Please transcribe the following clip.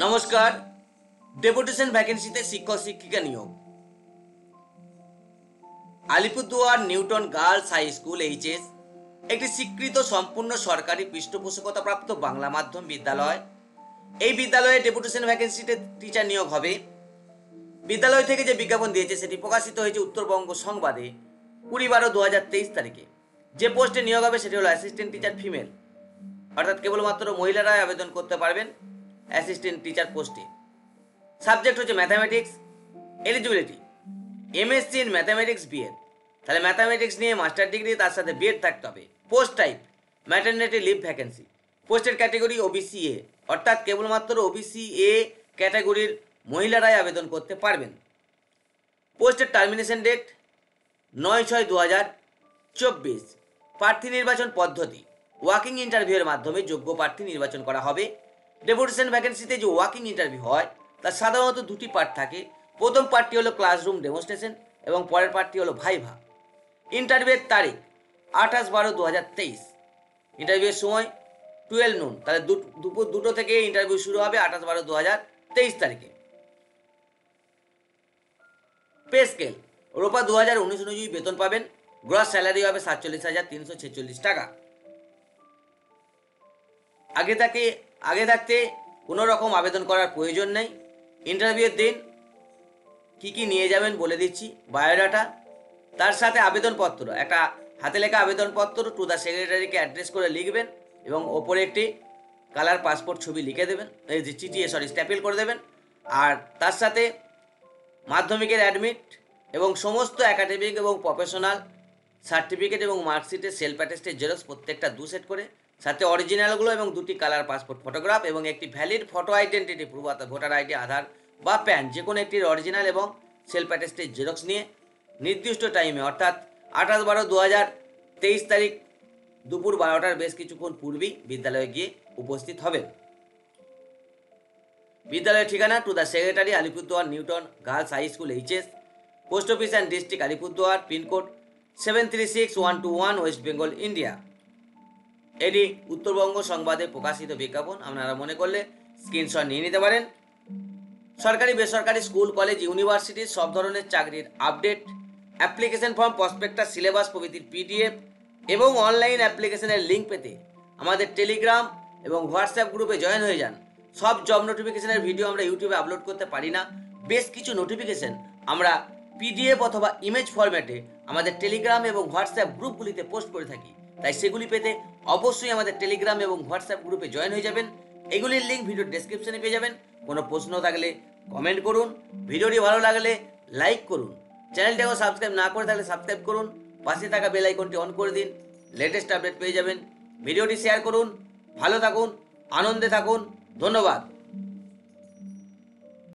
নমস্কার। ডেপুটেশন ভ্যাকেন্সিতে শিক্ষক শিক্ষিকা নিয়োগ। Alipurduar Newton girls high school HS একটি স্বীকৃত সম্পূর্ণ সরকারি পৃষ্ঠপোষকতাপ্রাপ্ত বাংলা মাধ্যম বিদ্যালয়। এই বিদ্যালয়ে ডেপুটেশন ভ্যাকেন্সিতে টিচার নিয়োগ হবে। বিদ্যালয় থেকে যে বিজ্ঞাপন দিয়েছে সেটি প্রকাশিত হয়েছে উত্তরবঙ্গ সংবাদে 20/12/2023 তারিখে। যে পোস্টে নিয়োগ হবে সেটি হলো অ্যাসিস্ট্যান্ট টিচার ফিমেল, অর্থাৎ কেবলমাত্র মহিলারাই আবেদন করতে পারবেন অ্যাসিস্ট্যান্ট টিচার পোস্টে। সাবজেক্ট হচ্ছে mathematics. Eligibility MSc in mathematics BEd, তাহলে ম্যাথামেটিক্স নিয়ে মাস্টার ডিগ্রি তার সাথে বিএড থাকতে হবে। Post type maternity leave vacancy. পোস্টের ক্যাটাগরি ওবিসি এ, অর্থাৎ কেবলমাত্র ওবিসি এ ক্যাটাগরির মহিলারাই আবেদন করতে পারবেন। পোস্টের টার্মিনেশন ডেট 9/6/2024। প্রার্থী নির্বাচন পদ্ধতি ওয়াকিং ইন্টারভিউয়ের মাধ্যমে যোগ্য প্রার্থী নির্বাচন করা হবে। ডেপুটেশন ভ্যাকেন্সিতে যে ওয়াকিং ইন্টারভিউ হয় তার সাধারণত দুটি পার্ট থাকে। প্রথম পার্টটি হলো ক্লাসরুম ডেমনস্ট্রেশন এবং পরের পার্টটি হলো ভাইভা। ইন্টারভিউয়ের তারিখ 28/12/2023। ইন্টারভিউয়ের সময় 12 নুন, তাহলে দুপুর 2টো থেকে ইন্টারভিউ শুরু হবে 28/12/2023 তারিখে। পে স্কেল রোপা 2019 অনুযায়ী বেতন পাবেন। গ্রস স্যালারি হবে 47,346 টাকা। আগে থাকতে কোনো রকম আবেদন করার প্রয়োজন নেই। ইন্টারভিউয়ের দিন কি কি নিয়ে যাবেন বলে দিচ্ছি। বায়োডাটা, তার সাথে আবেদনপত্র, একটা হাতে লেখা আবেদনপত্র টু দ্য সেক্রেটারিকে অ্যাড্রেস করে লিখবেন এবং ওপরে একটি কালার পাসপোর্ট ছবি লিখে দেবেন, এই যে চিটিয়ে স্ট্যাপেল করে দেবেন। আর তার সাথে মাধ্যমিকের অ্যাডমিট এবং সমস্ত একাডেমিক এবং প্রফেশনাল সার্টিফিকেট এবং মার্কশিটের সেলফ অ্যাটেস্টেড জেরক্স প্রত্যেকটা 2 সেট করে, সাথে অরিজিনালগুলো এবং 2টি কালার পাসপোর্ট ফটোগ্রাফ এবং একটি ভ্যালিড ফটো আইডেন্টিটি প্রুফ, অর্থাৎ ভোটার আইডি, আধার বা প্যান, যে কোনো একটির অরিজিনাল এবং সেলফ অ্যাটেস্টেড জেরক্স নিয়ে নির্দিষ্ট টাইমে, অর্থাৎ 28/12/2023 তারিখ দুপুর 12টার বেশ কিছুক্ষণ পূর্বেই বিদ্যালয়ে গিয়ে উপস্থিত হবেন। বিদ্যালয়ের ঠিকানা to the secretary, Alipurduar Newton girls high school HS, post office and district Alipurduar, pincode 736121, West Bengal, India. এটি উত্তরবঙ্গ সংবাদে প্রকাশিত বিজ্ঞাপন। আপনারা মনে করলে স্ক্রিনশট নিয়ে নিতে পারেন। সরকারি বেসরকারি স্কুল কলেজ ইউনিভার্সিটির সব ধরনের চাকরির update, application form, prospectus, syllabus প্রভৃতির পিডিএফ এবং অনলাইন অ্যাপ্লিকেশনের লিঙ্ক পেতে আমাদের টেলিগ্রাম এবং হোয়াটসঅ্যাপ গ্রুপে জয়েন হয়ে যান। সব জব নোটিফিকেশনের ভিডিও আমরা ইউটিউবে আপলোড করতে পারি না। বেশ কিছু নোটিফিকেশন আমরা পিডিএফ অথবা ইমেজ ফরম্যাটে আমাদের টেলিগ্রাম এবং হোয়াটসঅ্যাপ গ্রুপগুলিতে পোস্ট করে থাকি, তাই সেগুলি পেতে অবশ্যই আমাদের টেলিগ্রাম এবং হোয়াটসঅ্যাপ গ্রুপে জয়েন হয়ে যাবেন। এগুলির লিঙ্ক ভিডিওর ডেসক্রিপশনে পেয়ে যাবেন। কোনো প্রশ্ন থাকলে কমেন্ট করুন। ভিডিওটি ভালো লাগলে লাইক করুন। চ্যানেলটাকেও সাবস্ক্রাইব না করে থাকলে সাবস্ক্রাইব করুন। পাশে থাকা বেল আইকনটি অন করে দিন, লেটেস্ট আপডেট পেয়ে যাবেন। ভিডিওটি শেয়ার করুন। ভালো থাকুন, আনন্দে থাকুন। ধন্যবাদ।